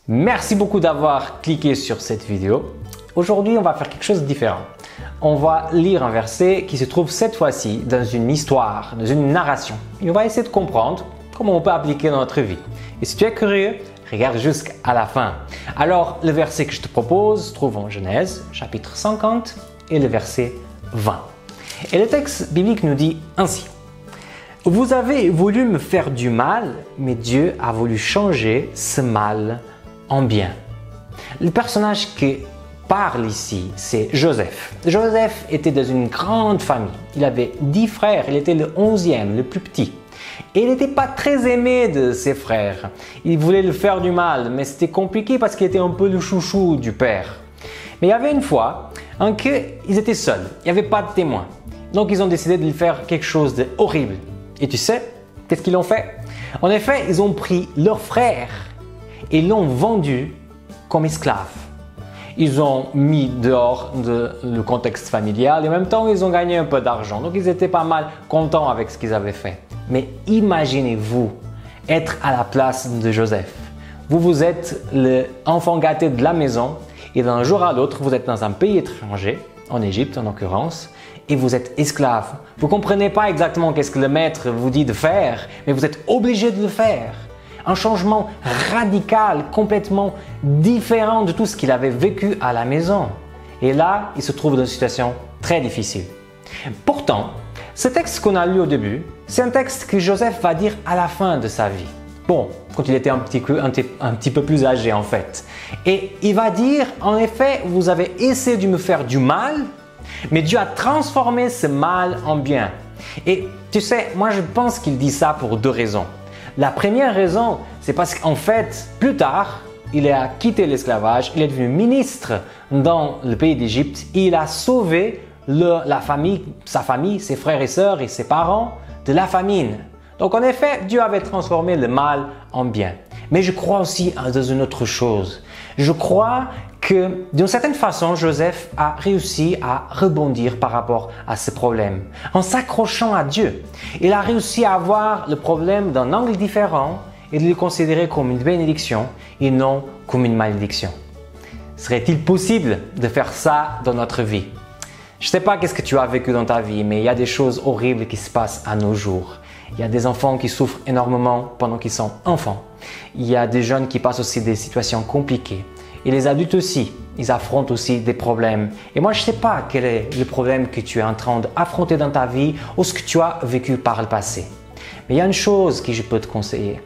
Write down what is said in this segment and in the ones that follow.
Merci beaucoup d'avoir cliqué sur cette vidéo. Aujourd'hui, on va faire quelque chose de différent. On va lire un verset qui se trouve cette fois-ci dans une histoire, dans une narration. Et on va essayer de comprendre comment on peut appliquer dans notre vie. Et si tu es curieux, regarde jusqu'à la fin. Alors, le verset que je te propose se trouve en Genèse, chapitre 50 et le verset 20. Et le texte biblique nous dit ainsi. Vous avez voulu me faire du mal, mais Dieu a voulu changer ce mal en bien. Le personnage qui parle ici, c'est Joseph. Joseph était dans une grande famille. Il avait 10 frères, il était le 11e, le plus petit. Et il n'était pas très aimé de ses frères. Il voulait le faire du mal, mais c'était compliqué parce qu'il était un peu le chouchou du père. Mais il y avait une fois en qu'ils étaient seuls, il n'y avait pas de témoin. Donc ils ont décidé de lui faire quelque chose d'horrible. Et tu sais, qu'est-ce qu'ils ont fait? En effet, ils ont pris leur frère et l'ont vendu comme esclave. Ils ont mis dehors le contexte familial et en même temps, ils ont gagné un peu d'argent. Donc, ils étaient pas mal contents avec ce qu'ils avaient fait. Mais imaginez-vous être à la place de Joseph. Vous êtes l'enfant gâté de la maison et d'un jour à l'autre, vous êtes dans un pays étranger, en Égypte en l'occurrence, et vous êtes esclave. Vous ne comprenez pas exactement qu'est-ce que le maître vous dit de faire, mais vous êtes obligé de le faire. Un changement radical, complètement différent de tout ce qu'il avait vécu à la maison. Et là, il se trouve dans une situation très difficile. Pourtant, ce texte qu'on a lu au début, c'est un texte que Joseph va dire à la fin de sa vie. Bon, quand il était un petit peu plus âgé en fait. Et il va dire, en effet, vous avez essayé de me faire du mal, mais Dieu a transformé ce mal en bien. Et tu sais, moi je pense qu'il dit ça pour deux raisons. La première raison, c'est parce qu'en fait, plus tard, il a quitté l'esclavage, il est devenu ministre dans le pays d'Égypte et il a sauvé sa famille, ses frères et sœurs et ses parents de la famine. Donc en effet, Dieu avait transformé le mal en bien. Mais je crois aussi dans une autre chose. Je crois que d'une certaine façon, Joseph a réussi à rebondir par rapport à ce problème. En s'accrochant à Dieu, il a réussi à voir le problème d'un angle différent et de le considérer comme une bénédiction et non comme une malédiction. Serait-il possible de faire ça dans notre vie? Je ne sais pas qu'est-ce que tu as vécu dans ta vie, mais il y a des choses horribles qui se passent à nos jours. Il y a des enfants qui souffrent énormément pendant qu'ils sont enfants. Il y a des jeunes qui passent aussi des situations compliquées. Et les adultes aussi, ils affrontent aussi des problèmes. Et moi, je ne sais pas quel est le problème que tu es en train d'affronter dans ta vie ou ce que tu as vécu par le passé. Mais il y a une chose que je peux te conseiller.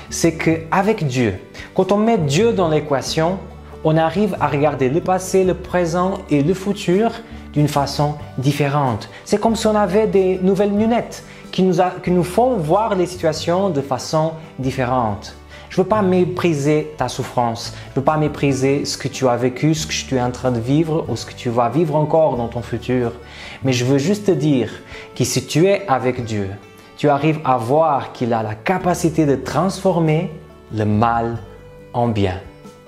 C'est qu'avec Dieu, quand on met Dieu dans l'équation, on arrive à regarder le passé, le présent et le futur d'une façon différente. C'est comme si on avait des nouvelles lunettes qui nous font voir les situations de façon différente. Je ne veux pas mépriser ta souffrance, je ne veux pas mépriser ce que tu as vécu, ce que tu es en train de vivre ou ce que tu vas vivre encore dans ton futur. Mais je veux juste te dire que si tu es avec Dieu, tu arrives à voir qu'il a la capacité de transformer le mal en bien.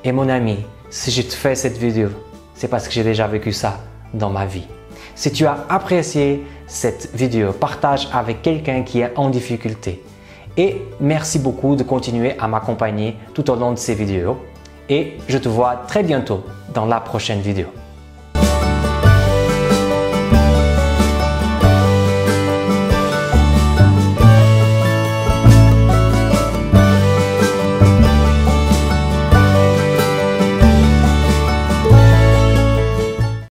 Et mon ami, si je te fais cette vidéo, c'est parce que j'ai déjà vécu ça dans ma vie. Si tu as apprécié cette vidéo, partage avec quelqu'un qui est en difficulté. Et merci beaucoup de continuer à m'accompagner tout au long de ces vidéos. Et je te vois très bientôt dans la prochaine vidéo.